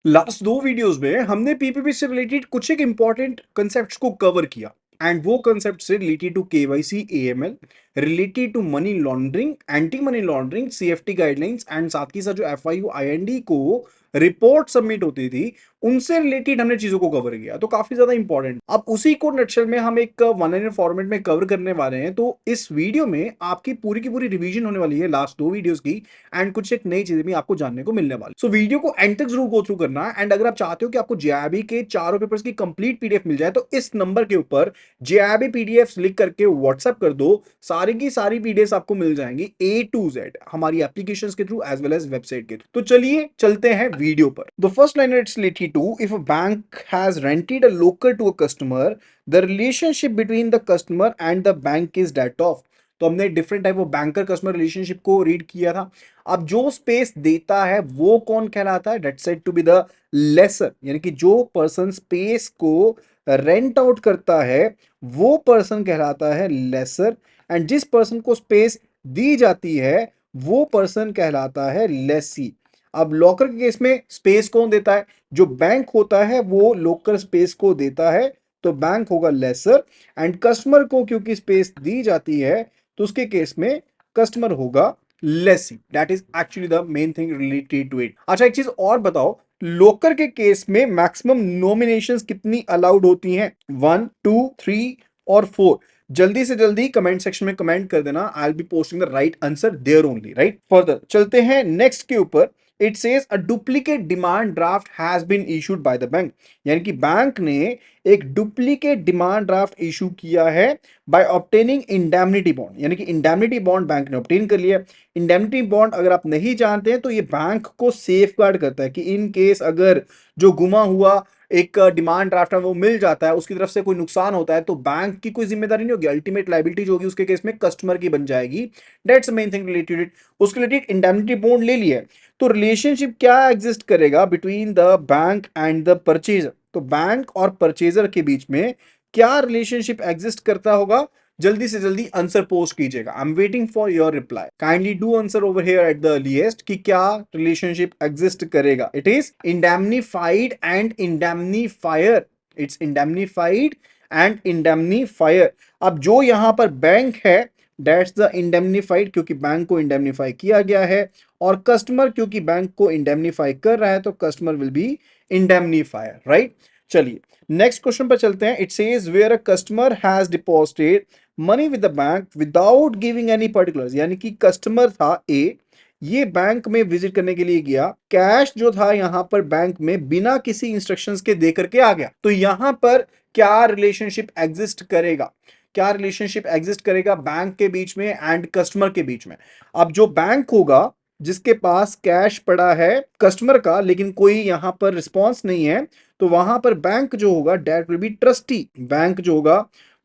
Last दो videos में हमने पीपीपी से रिलेटेड कुछ एक इंपॉर्टेंट कंसेप्ट्स को कवर किया एंड वो कंसेप्ट से related to KYC AML, related to money laundering, anti money laundering, CFT guidelines and साथ के साथ जो एफआईयू आईएनडी को रिपोर्ट सबमिट होती थी उनसे रिलेटेड हमने चीजों को कवर किया, तो काफी ज्यादा इंपॉर्टेंट। अब उसी को नटशेल में हम एक वन लाइनर फॉर्मेट में कवर करने वाले हैं। तो इस वीडियो में आपकी पूरी की पूरी रिवीजन होने वाली है लास्ट दो वीडियोस की एंड कुछ एक नई चीजें भी आपको जानने को मिलने वाली। सो वीडियो को एंड तक जरूर गो थ्रू करना है एंड अगर आप चाहते हो कि आपको जेआईबी के चारों पेपर्स की कंप्लीट पीडीएफ मिल जाए तो इस नंबर के ऊपर जेआईबी पीडीएफ लिख करके व्हाट्सएप कर दो। सारी की सारी पीडीएफ आपको मिल जाएंगी ए टू जेड हमारी एप्लीकेशन के through as well as website के थ्रू। तो चलिए चलते हैं वीडियो पर। The first line it's related to if a bank has rented a locker to a customer, the relationship between the customer and the bank is that of. तो हमने different type of banker customer relationship को read किया था। अब जो space देता है वो कौन कहलाता है? That said to be the lessor, यानी कि जो पर्सन स्पेस को रेंट आउट करता है वो पर्सन कहलाता है लेसर एंड जिस पर्सन को स्पेस दी जाती है वो पर्सन कहलाता है लेसी। अब लॉकर के केस में स्पेस कौन देता है? जो बैंक होता है वो लॉकर स्पेस को देता है, तो बैंक होगा लेसर एंड कस्टमर को क्योंकि स्पेस दी जाती है तो उसके केस में कस्टमर होगा lessee. That is actually the main thing related to it. अच्छा एक चीज और बताओ, लोकर के केस में मैक्सिमम नॉमिनेशंस कितनी अलाउड होती हैं? 1, 2, 3 और 4। जल्दी से जल्दी कमेंट सेक्शन में कमेंट कर देना। I will be posting the right answer there only, right. Further चलते हैं नेक्स्ट के ऊपर। It says a duplicate demand draft has been issued by the bank, यानी कि बैंक ने एक डुप्लीकेट डिमांड ड्राफ्ट इशू किया है बाय ऑब्टेनिंग इंडेमनिटी बॉन्ड, यानी कि इंडेमनिटी बॉन्ड बैंक ने ऑब्टेन कर लिया। इंडेमनिटी बॉन्ड अगर आप नहीं जानते हैं तो ये बैंक को सेफगार्ड करता है कि इन केस अगर जो गुमा हुआ एक डिमांड ड्राफ्ट है वो मिल जाता है, उसकी तरफ से कोई नुकसान होता है तो बैंक की कोई जिम्मेदारी नहीं होगी, अल्टीमेट लायबिलिटी जो होगी उसके केस में कस्टमर की बन जाएगी। That's the main thing related. उसके रिलेटेड इंडेमनिटी बॉन्ड ले लिया है तो रिलेशनशिप क्या एग्जिस्ट करेगा between the bank and the purchaser? तो बैंक और परचेजर के बीच में क्या रिलेशनशिप एग्जिस्ट करता होगा? जल्दी से जल्दी आंसर पोस्ट कीजिएगा। I am waiting for your reply. Kindly do answer over here at the earliest कि क्या रिलेशनशिप एग्जिस्ट करेगा। It is indemnified and indemnifier. It's indemnified and indemnifier. अब जो यहां पर बैंक है दैट्स द इंडेमनीफाइड क्योंकि बैंक को इंडेमनीफाई किया गया है, और कस्टमर क्योंकि बैंक को इंडेमनीफाई कर रहा है तो customer will be indemnifier, right. चलिए नेक्स्ट क्वेश्चन पर चलते हैं। It says where a customer has deposited money with the bank without giving any particulars, यानी कि कस्टमर था ए, ये बैंक में विजिट करने के लिए गया, कैश जो था यहां पर बैंक में बिना किसी इंस्ट्रक्शंस के दे करके आ गया, तो यहां पर क्या रिलेशनशिप एग्जिस्ट करेगा? क्या रिलेशनशिप एग्जिस्ट करेगा बैंक के बीच में एंड कस्टमर के बीच में? अब जो बैंक होगा जिसके पास कैश पड़ा है कस्टमर का लेकिन कोई यहां पर रिस्पॉन्स नहीं है, तो वहां पर बैंक जो होगा that will be trustee. Bank जो होगा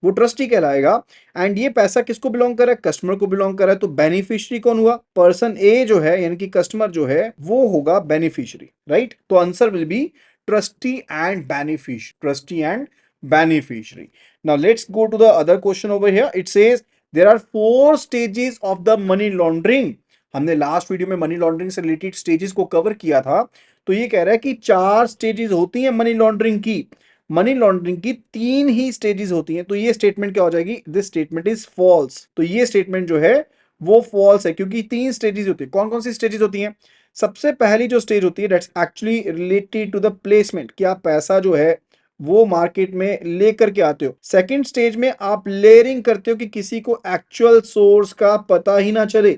वो ट्रस्टी कहलाएगा एंड ये पैसा किसको बिलोंग कर रहा है? कस्टमर को बिलोंग कर रहा है। तो बेनिफिशियरी कौन हुआ? पर्सन ए जो है यानी कि कस्टमर जो है वो होगा बेनिफिशियरी, राइट। तो answer will be trustee and beneficiary, trustee and beneficiary. Now let's go to the other question over here. It says there are 4 stages of the money laundering. हमने लास्ट वीडियो में money laundering से related stages को cover किया था, तो ये कह रहा है कि 4 स्टेजेस होती हैं मनी लॉन्ड्रिंग की। मनी लॉन्ड्रिंग की 3 ही स्टेजेस होती हैं, तो ये स्टेटमेंट क्या हो जाएगी? This statement is false. तो ये स्टेटमेंट जो है वो फॉल्स है क्योंकि 3 स्टेजेस होती है। कौन कौन सी स्टेजेस होती हैं? सबसे पहली जो स्टेज होती है that's actually related to the placement, कि आप पैसा जो है वो मार्केट में लेकर के आते हो। सेकंड स्टेज में आप लेयरिंग करते हो कि किसी को एक्चुअल सोर्स का पता ही ना चले,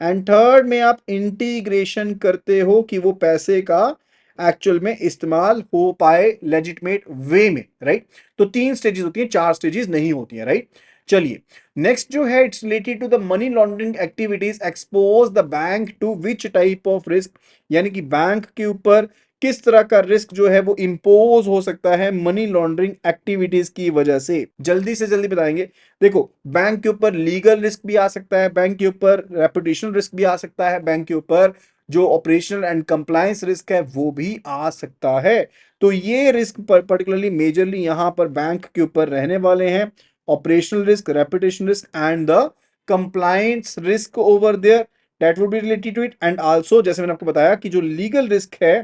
एंड थर्ड में आप इंटीग्रेशन करते हो कि वो पैसे का एक्चुअल में इस्तेमाल हो पाए लेजिटमेट वे में, राइट। तो 3 स्टेजेस होती हैं, 4 स्टेजेस नहीं होती हैं, राइट। चलिए नेक्स्ट जो है it's related to the money laundering activities expose the bank to which type of risk, यानी कि बैंक के ऊपर किस तरह का रिस्क जो है वो इंपोज हो सकता है मनी लॉन्ड्रिंग एक्टिविटीज की वजह से। जल्दी से जल्दी बताएंगे। देखो बैंक के ऊपर लीगल रिस्क भी आ सकता है, बैंक के ऊपर रेपुटेशनल रिस्क भी आ सकता है, बैंक के ऊपर जो ऑपरेशनल एंड कंप्लायंस रिस्क है वो भी आ सकता है। तो ये रिस्क पर्टिकुलरली मेजरली यहां पर बैंक के ऊपर रहने वाले हैं। Operational risk, reputation risk and the compliance risk over there that would be related to it. And also जैसे मैंने आपको बताया कि जो लीगल रिस्क है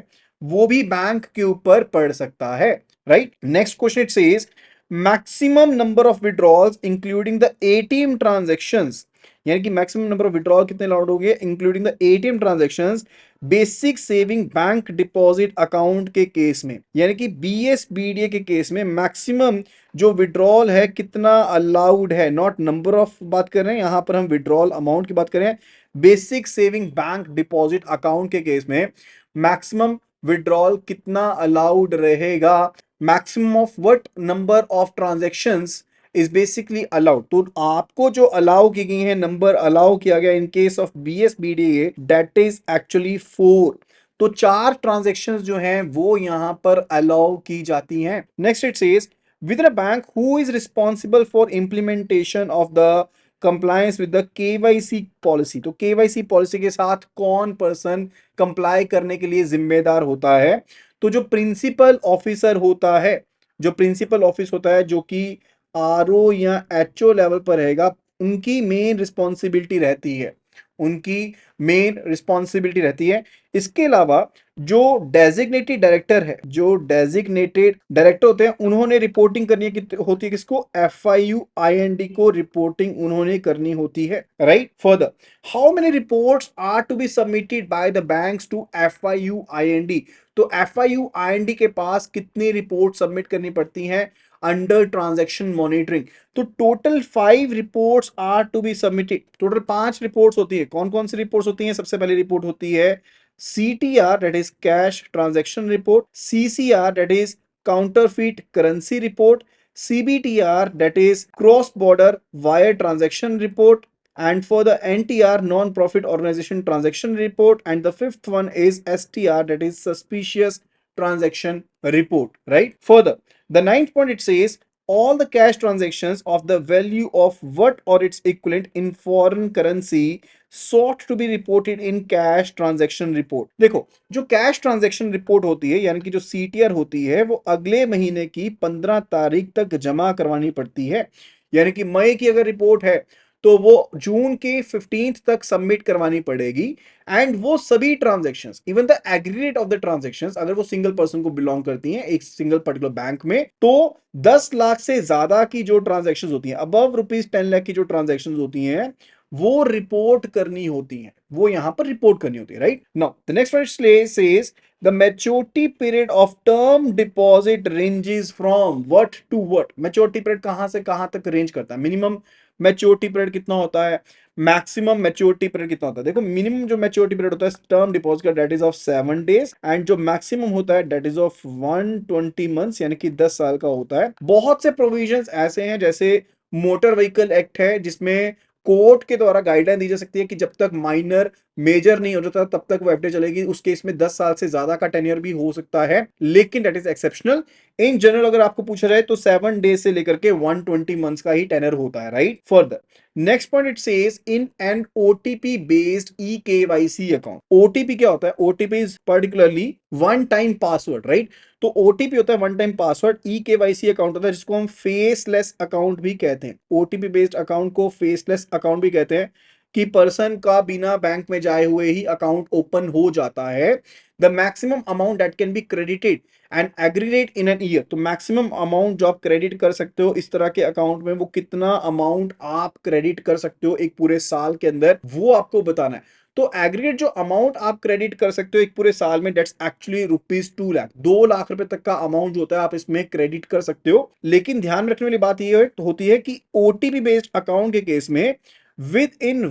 वो भी बैंक के ऊपर पड़ सकता है, right. Next question it says maximum number of withdrawals including the ATM transactions, यानी कि मैक्सिमम नंबर ऑफ विड्रॉल कितने अलाउड हो गए including the ATM transactions basic saving bank deposit account के केस में, यानी कि बीएसबीडीए के केस में मैक्सिमम जो विड्रॉल है कितना अलाउड है, नॉट नंबर ऑफ बात कर रहे हैं यहां पर, हम विड्रॉल अमाउंट की बात कर रहे हैं। Basic saving bank deposit account के केस में मैक्सिमम विड्रॉल कितना अलाउड रहेगा, maximum of what number of transactions is basically allowed. तो आपको जो अलाउ की गई है, नंबर अलाउ किया गया in case of BSBDA, that is actually 4। तो 4 ट्रांजैक्शंस जो हैं वो यहां पर अलाउ की जाती हैं। Next it says with a bank who is responsible for implementation of the compliance with the KYC policy. तो केवाईसी पॉलिसी के साथ कौन पर्सन कंप्लाई करने के लिए जिम्मेदार होता है? तो जो प्रिंसिपल ऑफिसर होता है, जो प्रिंसिपल ऑफिस होता है जो कि आरओ या एचओ लेवल पर रहेगा, उनकी मेन रिस्पॉन्सिबिलिटी रहती है, उनकी मेन रिस्पॉन्सिबिलिटी रहती है। इसके अलावा जो डेजिग्नेटेड डायरेक्टर है, जो डेजिग्नेटेड डायरेक्टर होते हैं, उन्होंने रिपोर्टिंग करनी होती है किसको? एफआईयू आईएनडी को रिपोर्टिंग उन्होंने करनी होती है, right. Further how many reports are to be submitted by the banks to FIU IND. तो एफआईयू आईएनडी के पास कितनी रिपोर्ट सबमिट करनी पड़ती हैं अंडर ट्रांजैक्शन मॉनिटरिंग? तो total 5 reports are to be submitted. Total 5 reports होती है। कौन कौन सी रिपोर्ट्स होती हैं? सबसे पहली रिपोर्ट होती है CTR, that is cash transaction report, CCR, that is counterfeit currency report, CBTR, that is cross border wire transaction report, and for the NTR, non profit organization transaction report, and the fifth one is STR, that is suspicious transaction report, right? Further, the ninth point it says all the cash transactions of the value of what or its equivalent in foreign currency sought to be reported in cash transaction report। देखो, जो cash transaction report होती है, यानी कि जो CTR होती है, वो अगले महीने की 15 तारीख तक जमा करवानी पड़ती है। यानी कि मई की अगर रिपोर्ट है तो वो जून के 15 तक सबमिट करवानी पड़ेगी। एंड वो सभी transactions, even the aggregate of the transactions, अगर वो सिंगल पर्सन को बिलोंग करती हैं एक सिंगल पर्टिकुलर बैंक में, तो 10 लाख से ज्यादा की जो ट्रांजैक्शंस होती हैं, अबव रुपीज 10 लाख की जो ट्रांजैक्शंस होती हैं, वो रिपोर्ट करनी होती हैं, वो यहां पर रिपोर्ट करनी होती है, right. Now the next word says the maturity period of term deposit ranges from what to what. Maturity period कहां से कहां तक रेंज करता है? मिनिमम मैच्योरिटी पीरियड कितना होता है, मैक्सिमम मैच्योरिटी पीरियड कितना होता है? देखो, मिनिमम जो मैच्योरिटी पीरियड होता है टर्म डिपॉजिट का, that is of 7 days, and जो मैक्सिमम होता है दैट इज ऑफ 120 मंथ्स, यानी कि 10 साल का होता है। बहुत से प्रोविजंस ऐसे हैं, जैसे मोटर व्हीकल एक्ट है, जिसमें कोर्ट के द्वारा गाइडलाइन दी जा सकती है कि जब तक माइनर मेजर नहीं हो जाता तब तक वो एफडी चलेगी। उस केस में 10 साल से ज्यादा का टेन्योर भी हो सकता है, लेकिन that is exceptional. In general अगर आपको पूछा जाए तो 7 डेज से लेकर के 120 मंथ्स का ही टेन्योर होता है, right. Further next point it says in an OTP based e KYC account. OTP क्या होता है? OTP is particularly one time password, right. तो ओटीपी होता है one time password. E KYC account होता है जिसको हम फेसलेस अकाउंट भी कहते हैं। ओटीपी बेस्ड अकाउंट को फेसलेस अकाउंट भी कहते हैं, कि पर्सन का बिना बैंक में जाए हुए ही अकाउंट ओपन हो जाता है। The maximum amount that can be credited and aggregate in an year. तो मैक्सिमम अमाउंट जो आप क्रेडिट कर सकते हो इस तरह के अकाउंट में, वो कितना अमाउंट आप क्रेडिट कर सकते हो एक पूरे साल के अंदर, वो आपको बताना है। तो एग्रीगेट जो अमाउंट आप क्रेडिट कर सकते हो एक पूरे साल में, that's actually rupees 2 lakh, 2 lakh रुपए तक का अमाउंट जो होता है आप इसमें क्रेडिट कर सकते हो। लेकिन ध्यान में रखने वाली बात ये होती है कि ओटीपी बेस्ड अकाउंट के केस में विद इन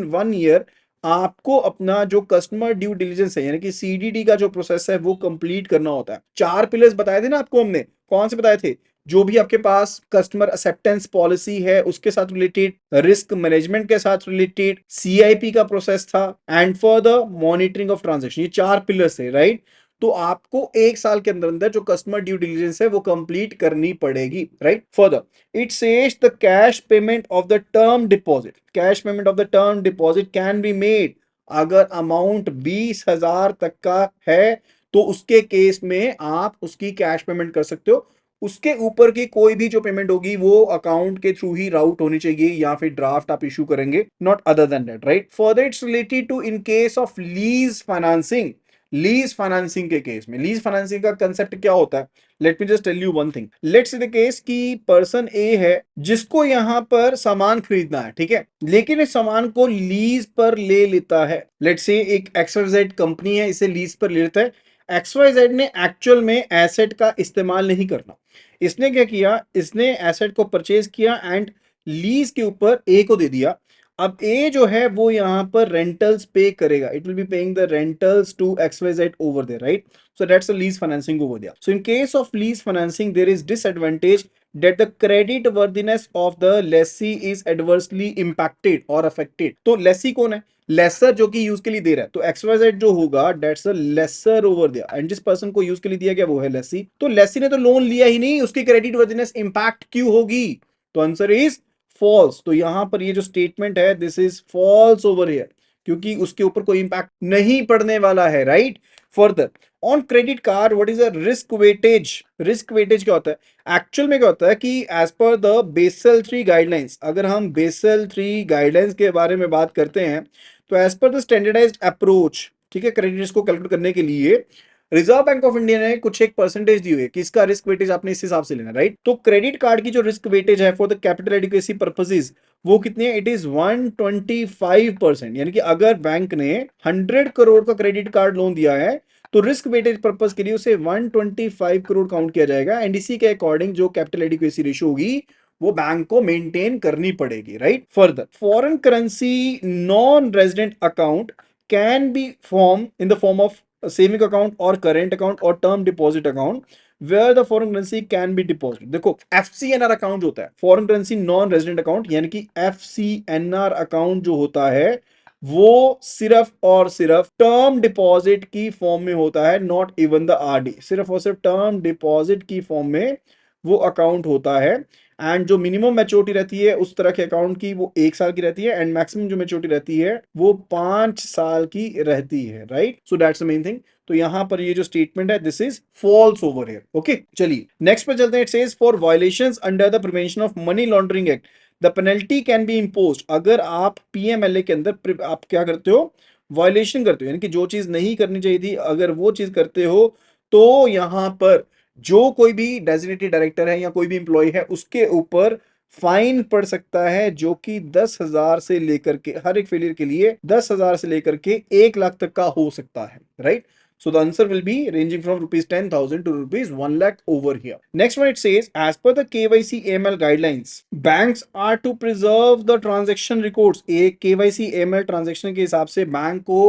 वन ईयर आपको अपना जो कस्टमर ड्यू डिलीजेंस है, यानी कि सीडीडी का जो प्रोसेस है, वो कंप्लीट करना होता है। 4 पिलर्स बताए थे ना आपको हमने, कौन से बताए थे? जो भी आपके पास कस्टमर एक्सेप्टेंस पॉलिसी है उसके साथ रिलेटेड, रिस्क मैनेजमेंट के साथ रिलेटेड, सीआईपी का प्रोसेस था, and for the monitoring of transaction. ये 4 पिलर्स है, राइट। तो आपको एक साल के अंदर अंदर जो कस्टमर ड्यू डिलीजेंस है वो कंप्लीट करनी पड़ेगी, right. Further it says the cash payment of the term deposit, cash payment of the term deposit can be made अगर अमाउंट 20,000 तक का है, तो उसके केस में आप उसकी कैश पेमेंट कर सकते हो। उसके ऊपर की कोई भी जो पेमेंट होगी वो अकाउंट के थ्रू ही राउट होनी चाहिए, या फिर ड्राफ्ट आप इशू करेंगे, not other than that, right. Further it's related to in case of lease financing, lease financing के केस में, लीज फाइनेंसिंग का कंसेप्ट क्या होता है, let me just tell you one thing. Let's say the case कि person A है जिसको यहां पर सामान खरीदना है, ठीक है, लेकिन इस सामान को लीज पर ले लेता है। लेट्स से एक XYZ कंपनी है, इसे लीज पर ले लेता है। XYZ ने एक्चुअल में एसेट का इस्तेमाल नहीं करना, इसने क्या किया, इसने एसेट को परचेज किया एंड लीज के ऊपर ए को दे दिया। अब ए जो है वो यहां पर रेंटल्स पे करेगा, it will be paying the rentals to XYZ over there, right? So that's a lease financing over there. So in case of lease financing, there is disadvantage that the credit worthiness of the lessee is adversely impacted or affected. तो lessee कौन है? Laser जो कि use के लिए दे रहा है, तो XYZ जो होगा that's a lessor over there, and जिस पर्सन को यूज के लिए दिया गया वो है लेसी। तो लेसी ने तो लोन लिया ही नहीं, उसकी क्रेडिट वर्दिनेस इंपैक्ट क्यों होगी? तो आंसर इज फॉल्स। तो यहां पर ये जो स्टेटमेंट है this is false over here, क्योंकि उसके ऊपर कोई इंपैक्ट नहीं पड़ने वाला है, right? Further on credit card what is a risk weightage? Risk weightage क्या होता है? एक्चुअल में क्या होता है कि as per the basal 3 guidelines, अगर हम बेसल 3 गाइडलाइंस के बारे में बात करते हैं तो as per the standardised approach, ठीक है, क्रेडिट रिस्क को कैलकुलेट करने के लिए रिजर्व बैंक ऑफ इंडिया ने कुछ एक परसेंटेज दी हुई है कि इसका रिस्क वेटेज आपने इस हिसाब से लेना, राइट? तो क्रेडिट कार्ड की जो रिस्क वेटेज है for the capital adequacy purposes वो कितनी है? It is 125%। यानी कि अगर बैंक ने 100 करोड़ का क्रेडिट कार्ड लोन दिया है तो रिस्क वेटेज पर्पस के लिए उसे 125 करोड़ काउंट किया जाएगा, एंड इसी के अकॉर्डिंग जो कैपिटल एडिक्वेसी रेशियो होगी वो बैंक को मेंटेन करनी पड़ेगी, right? Further foreign currency non resident account can be form in the form of saving account और करेंट अकाउंट और term deposit account where the foreign currency can be deposit. देखो FCNR account होता है, foreign currency non resident account, यानी कि FCNR account जो होता है वो सिर्फ और सिर्फ टर्म डिपॉजिट की फॉर्म में होता है, नॉट इवन द RD, सिर्फ और सिर्फ टर्म डिपॉजिट की फॉर्म में वो अकाउंट होता है। एंड जो मिनिमम मैच्योरिटी रहती है उस तरह के अकाउंट की वो 1 साल की रहती है, एंड मैक्सिमम जो मैच्योरिटी रहती है वो 5 साल की रहती है, right? So that's the main thing. तो यहां पर ये जो स्टेटमेंट है this is false over here. Okay, चलिए नेक्स्ट पे चलते हैं। It says for violations under the prevention of money laundering act the penalty can be imposed. अगर आप PMLA के अंदर आप क्या करते हो, वायलेशन करते हो, यानी कि जो चीज नहीं करनी चाहिए थी अगर वो चीज करते हो तो यहां पर जो कोई भी डेजिग्नेटेड डायरेक्टर है या कोई भी इंप्लॉय है उसके ऊपर फाइन पड़ सकता है, जो कि 10,000 से लेकर के, हर एक फेलियर के लिए 10,000 से लेकर के 1 लाख तक का हो सकता है, right? So the answer will be ranging from rupees 10,000 to rupees 1 lakh over here. Next one it says, as per the KYC AML guidelines, banks are to preserve the transaction records. एक KYC AML transaction के हिसाब से bank को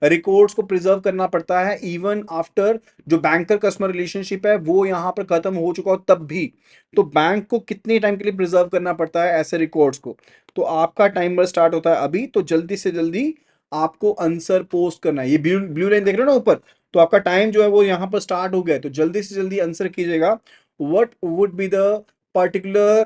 records को preserve करना पड़ता है even after जो बैंकर कस्टमर रिलेशनशिप है वो यहां पर खत्म हो चुका हो तब भी। तो बैंक को कितने टाइम के लिए प्रिजर्व करना पड़ता है ऐसे रिकॉर्ड्स को? तो आपका टाइमर स्टार्ट होता है अभी, तो जल्दी से जल्दी आपको आंसर पोस्ट करना है। ये ब्लू लाइन देख रहे हो ना ऊपर, तो आपका टाइम जो है वो यहां पर स्टार्ट हो गया है, तो जल्दी से जल्दी आंसर कीजिएगा। What would be the particular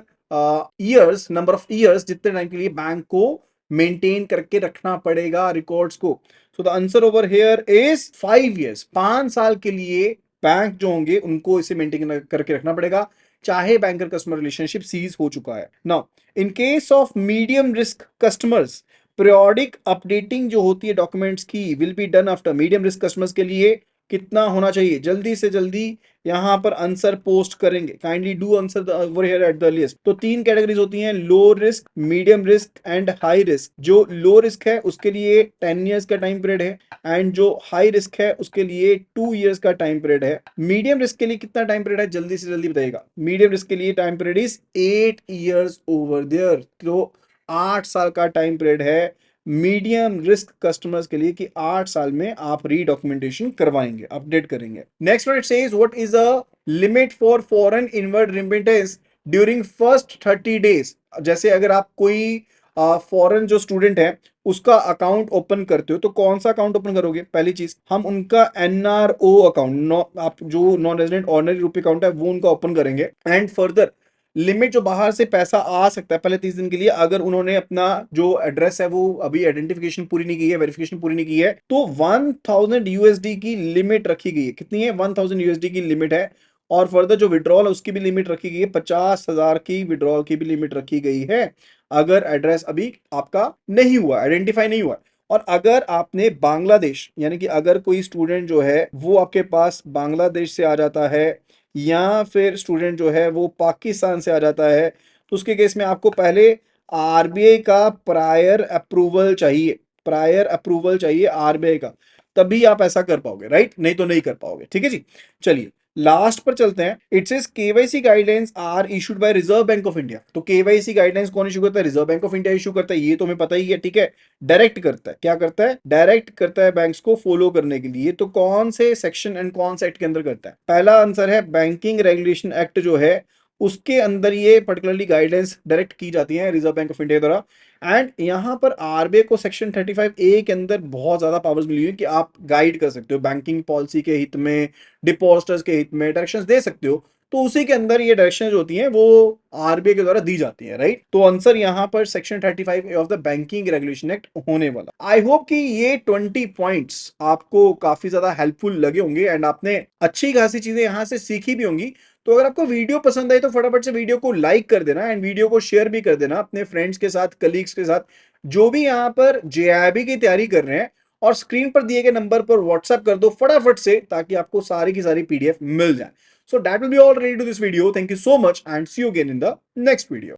years, number of years जितने टाइम के लिए बैंक को मेंटेन करके रखना पड़ेगा रिकॉर्ड्स को? So the answer over here is 5 years. 5 साल के लिए बैंक जो होंगे उनको इसे मेंटेन करके रखना पड़ेगा, चाहे बैंकर कस्टमर रिलेशनशिप सीज हो चुका है। Now in case of medium risk customers, periodic updating जो होती है डॉक्यूमेंट्स की will be done after. Medium risk customers के लिए कितना होना चाहिए? जल्दी से जल्दी यहां पर आंसर पोस्ट करेंगे, kindly do answer over here at the list. तो 3 कैटेगरीज होती हैं, low risk, medium risk and high risk. जो लो रिस्क है उसके लिए 10 इयर्स का टाइम पीरियड है, एंड जो हाई रिस्क है उसके लिए 2 इयर्स का टाइम पीरियड है। मीडियम रिस्क के लिए कितना टाइम पीरियड है? जल्दी से जल्दी बताइएगा। मीडियम रिस्क के लिए time period is 8 years over there. तो 8 साल का टाइम पीरियड है मीडियम रिस्क कस्टमर्स के लिए कि 8 साल में आप रीडॉक्यूमेंटेशन करवाएंगे, अपडेट करेंगे। Next one it says what is a limit for foreign inward remittance during first 30 days. जैसे अगर आप कोई फॉरेन जो स्टूडेंट है उसका अकाउंट ओपन करते हो तो कौन सा अकाउंट ओपन करोगे? पहली चीज हम उनका NRO अकाउंट, आप जो नॉन रेजिडेंट ऑर्डिनरी रुपी अकाउंट है वो उनका ओपन करेंगे। एंड फर्दर लिमिट जो बाहर से पैसा आ सकता है पहले 30 दिन के लिए, अगर उन्होंने अपना जो एड्रेस है वो अभी आइडेंटिफिकेशन पूरी नहीं की है, वेरिफिकेशन पूरी नहीं की है, तो 1000 USD की लिमिट रखी गई है। कितनी है? 1000 USD की लिमिट है। और फर्दर जो विड्रॉल है उसकी भी लिमिट रखी गई है, 50,000 की विड्रॉल की भी लिमिट रखी गई है अगर एड्रेस अभी आपका नहीं हुआ, आइडेंटिफाई नहीं हुआ। और अगर आपने बांग्लादेश, यानी कि अगर कोई स्टूडेंट जो है वो आपके पास बांग्लादेश से आ जाता है या फिर स्टूडेंट जो है वो पाकिस्तान से आ जाता है, तो उसके केस में आपको पहले आरबीआई का प्रायर अप्रूवल चाहिए आरबीआई का, तभी आप ऐसा कर पाओगे, राइट? नहीं तो नहीं कर पाओगे, ठीक है जी। चलिए लास्ट पर चलते हैं। It says KYC guidelines are issued by Reserve Bank of India. तो केवाईसी गाइडलाइंस कौन इशू करता है? Reserve Bank of India issue करता है, ये तो हमें पता ही है, ठीक है। डायरेक्ट करता है, क्या करता है? डायरेक्ट करता है बैंक्स को फॉलो करने के लिए। तो कौन से सेक्शन एंड कौन से एक्ट के अंदर करता है? पहला आंसर है बैंकिंग रेगुलेशन एक्ट जो है उसके अंदर ये पर्टिकुलरली गाइडलाइंस डायरेक्ट की जाती है रिजर्व बैंक ऑफ इंडिया द्वारा। एंड यहां पर आरबीआई को सेक्शन 35A के अंदर बहुत ज्यादा पावर्स मिली हुई है कि आप गाइड कर सकते हो बैंकिंग पॉलिसी के हित में, डिपॉजिटर्स के हित में डायरेक्शंस दे सकते हो। तो उसी के अंदर ये डायरेक्शंस होती हैं वो आरबीआई के द्वारा दी जाती है, राइट? तो आंसर यहां पर section 35A of the banking regulation act होने वाला। आई होप कि ये 20 पॉइंट्स आपको काफी ज्यादा हेल्पफुल लगे होंगे एंड आपने अच्छी खासी चीजें यहां से सीखी भी होंगी। तो अगर आपको वीडियो पसंद आई तो फटाफट से वीडियो को लाइक कर देना एंड वीडियो को शेयर भी कर देना अपने फ्रेंड्स के साथ, कलीग्स के साथ, जो भी यहाँ पर जेआईबी की तैयारी कर रहे हैं। और स्क्रीन पर दिए गए नंबर पर व्हाट्सएप कर दो फटाफट से, ताकि आपको सारी की सारी पीडीएफ मिल जाए। So that will be all ready to this video. Thank you so much and see you again in the next video.